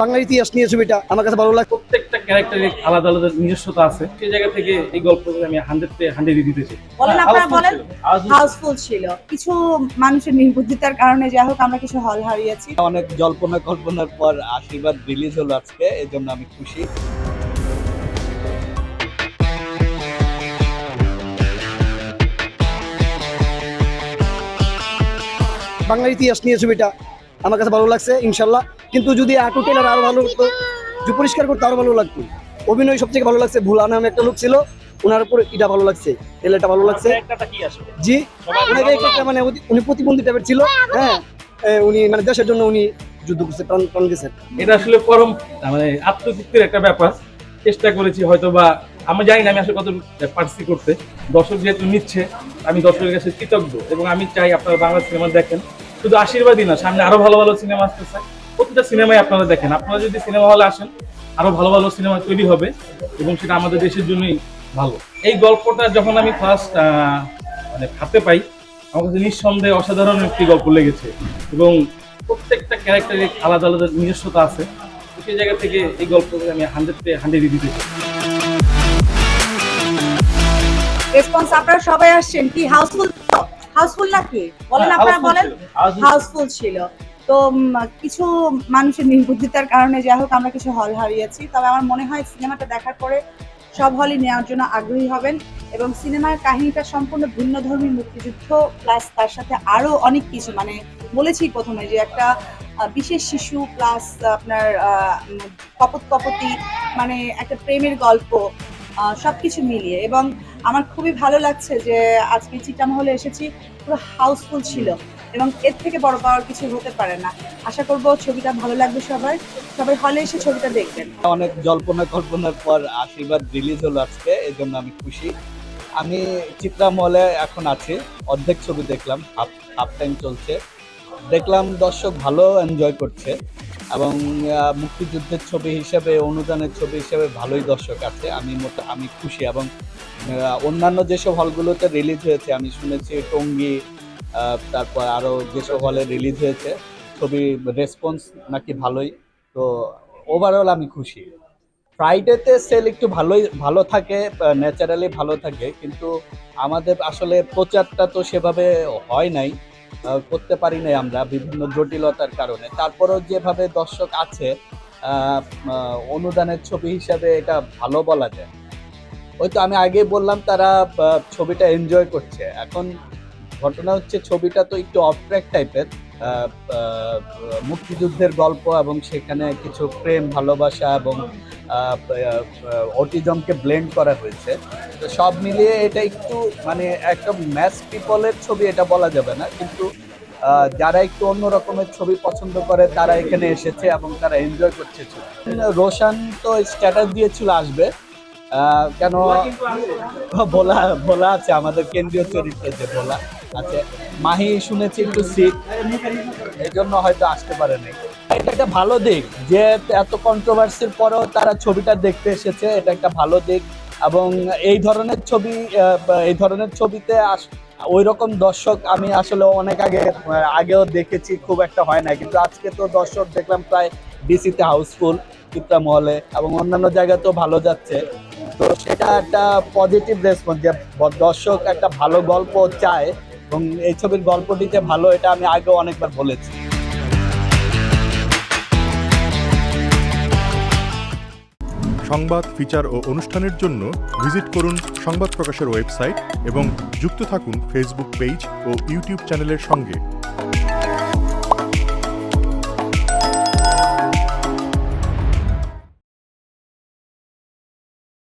বাংলার ইতিহাস নিয়ে ছবিটা আমার কাছে ভালো লাগে। প্রত্যেকটা ক্যারেক্টারের আলাদা আলাদা নিজস্বতা আছে, সেই জায়গা থেকে এই গল্পকে আমি 100 দিতে চাই। বলেন আপনারা বলেন। হাউসফুল ছিল, কিছু মানুষের নির্বুদ্ধিতার কারণে যাই হোক আমরা কিছু হল হারিয়েছি। অনেক জল্পনা কল্পনার পর আশীর্বাদ রিলিজ হলো আজকে, এই জন্য আমি খুশি। বাংলার ইতিহাস নিয়ে ছবিটা আমার কাছে ভালো লাগছে ইনশাল্লাহ। কিন্তু যদি আটু টেলার আরো ভালো করতো, যে পরিষ্কার করতে আরো ভালো লাগতো। অভিনয় সবথেকে ভালো লাগছে, ভুলা নামে একটা লোক ছিল, ওনার উপর এটা ভালো লাগছে, টেলারটা ভালো লাগছে। জি, ওনাকে একটা মানে উনি প্রতিবন্ধী টাইপের ছিল। হ্যাঁ, উনি মানে দেশের জন্য উনি যুদ্ধ করছে, প্রাণ দিয়েছেন। এটা আসলে পরম মানে আত্মতৃপ্তির একটা ব্যাপার। চেষ্টা করেছি, হয়তো বা আমি জানি না আমি আসলে কত পারছি করতে। দর্শক যেহেতু নিচ্ছে, আমি দর্শকের কাছে কৃতজ্ঞ এবং আমি চাই আপনারা বাংলা সিনেমা দেখেন। শুধু আশীর্বাদই না, সামনে আরো ভালো ভালো সিনেমা আসতেছে। প্রতিটা সিনেমাই আপনারা দেখেন। আপনারা যদি সিনেমা হলে আসেন, আরো ভালো ভালো সিনেমা তৈরি হবে এবং সেটা আমাদের দেশের জন্যই ভালো। এই গল্পটা যখন আমি ফার্স্ট মানে হাতে পাই, আমার কাছে নিঃসন্দেহে অসাধারণ একটি গল্প লেগেছে এবং প্রত্যেকটা ক্যারেক্টারের আলাদা আলাদা নিজস্বতা আছে। তো সেই জায়গা থেকে এই গল্পকে আমি 100 দিতে চাই। রেসপন্স আপনারা সবাই আসছেন কি হাউসফুল? হাউসফুল নাকি বলেন আপনারা বলেন। হাউসফুল ছিল, তো কিছু মানুষের নির্বুদ্ধিতার কারণে যাই হোক আমরা কিছু হল হারিয়েছি। তবে আমার মনে হয় সিনেমাটা দেখার পরে সব হলই নেওয়ার জন্য আগ্রহী হবেন এবং সিনেমার কাহিনীটা সম্পূর্ণ ভিন্নধর্মী মুক্তিযুদ্ধ প্লাস তার সাথে আরো অনেক কিছু, মানে বলেছি প্রথমে যে একটা বিশেষ শিশু প্লাস আপনার কপতি, মানে একটা প্রেমের গল্প, সবকিছু মিলিয়ে। এবং আমার খুবই ভালো লাগছে যে আজকে চিটামহলে এসেছি, পুরো হাউসফুল ছিল এবং এর থেকে বড় পাওয়ার কিছু হতে পারে না। আশা করব ছবিটা ভালো লাগবে, সবাই হলে এসে ছবিটা দেখবেন। অনেক জল্পনা কল্পনার পর আশীর্বাদ রিলিজ হলো আজকে, এই জন্য আমি খুশি। আমি চিত্রা মলে এখন আছি, অর্ধেক ছবি দেখলাম, হাফ টাইম চলছে। দেখলাম দর্শক ভালো এনজয় করছে এবং মুক্তিযুদ্ধের ছবি হিসেবে, অনুদানের ছবি হিসেবে ভালোই দর্শক আছে। আমি খুশি এবং অন্যান্য যেসব হলগুলোতে রিলিজ হয়েছে, আমি শুনেছি টঙ্গী, তারপর আরও যেসব হলে রিলিজ হয়েছে ছবি, রেসপন্স নাকি ভালোই। তো ওভারঅল আমি খুশি। ফ্রাইডেতে সেল একটু ভালো থাকে, ন্যাচারালি ভালো থাকে, কিন্তু আমাদের আসলে প্রচারটা তো সেভাবে হয় নাই, করতে পারি নাই আমরা বিভিন্ন জটিলতার কারণে। তারপরেও যেভাবে দর্শক আছে, অনুদানের ছবি হিসাবে এটা ভালো বলা যায়। ওই তো আমি আগে বললাম, তারা ছবিটা এনজয় করছে। এখন ঘটনা হচ্ছে ছবিটা তো একটু অফ ট্র্যাক টাইপের, মুক্তিযুদ্ধের গল্প এবং সেখানে কিছু প্রেম, ভালোবাসা এবং অটিজমকে ব্লেন্ড করা হয়েছে। তো সব মিলিয়ে এটা একটু মানে একটা ম্যাস পিপলের ছবি এটা বলা যাবে না, কিন্তু যারা একটু অন্য রকমের ছবি পছন্দ করে তারা এখানে এসেছে এবং তারা এনজয় করছে। রোশান তো স্ট্যাটাস দিয়েছিল আসবে, কেন ভোলা আছে আমাদের কেন্দ্রীয় চরিত্র, যে ভোলা আছে। মাহি শুনেছি একটু সিক, এই জন্য হয়তো আসতে পারেনি। এটা একটা ভালো দিক যে এত কন্ট্রোভার্সির পরেও তারা ছবিটা দেখতে এসেছে, এটা একটা ভালো দিক। এবং এই ধরনের ছবিতে ওই রকম দর্শক আমি আসলে অনেক আগেও দেখেছি, খুব একটা হয় না, কিন্তু আজকে তো দর্শক দেখলাম প্রায় ডিসিতে হাউসফুল, চিত্রা মহলে এবং অন্যান্য জায়গাতেও ভালো যাচ্ছে। তো সেটা একটা পজিটিভ রেসপন্স যে দর্শক একটা ভালো গল্প চায় এবং এই ছবির গল্পটিতে ভালো, এটা আমি আগেও অনেকবার বলেছি। সংবাদ, ফিচার ও অনুষ্ঠানের জন্য ভিজিট করুন সংবাদ প্রকাশের ওয়েবসাইট এবং যুক্ত থাকুন ফেসবুক পেজ ও ইউটিউব চ্যানেলের সঙ্গে।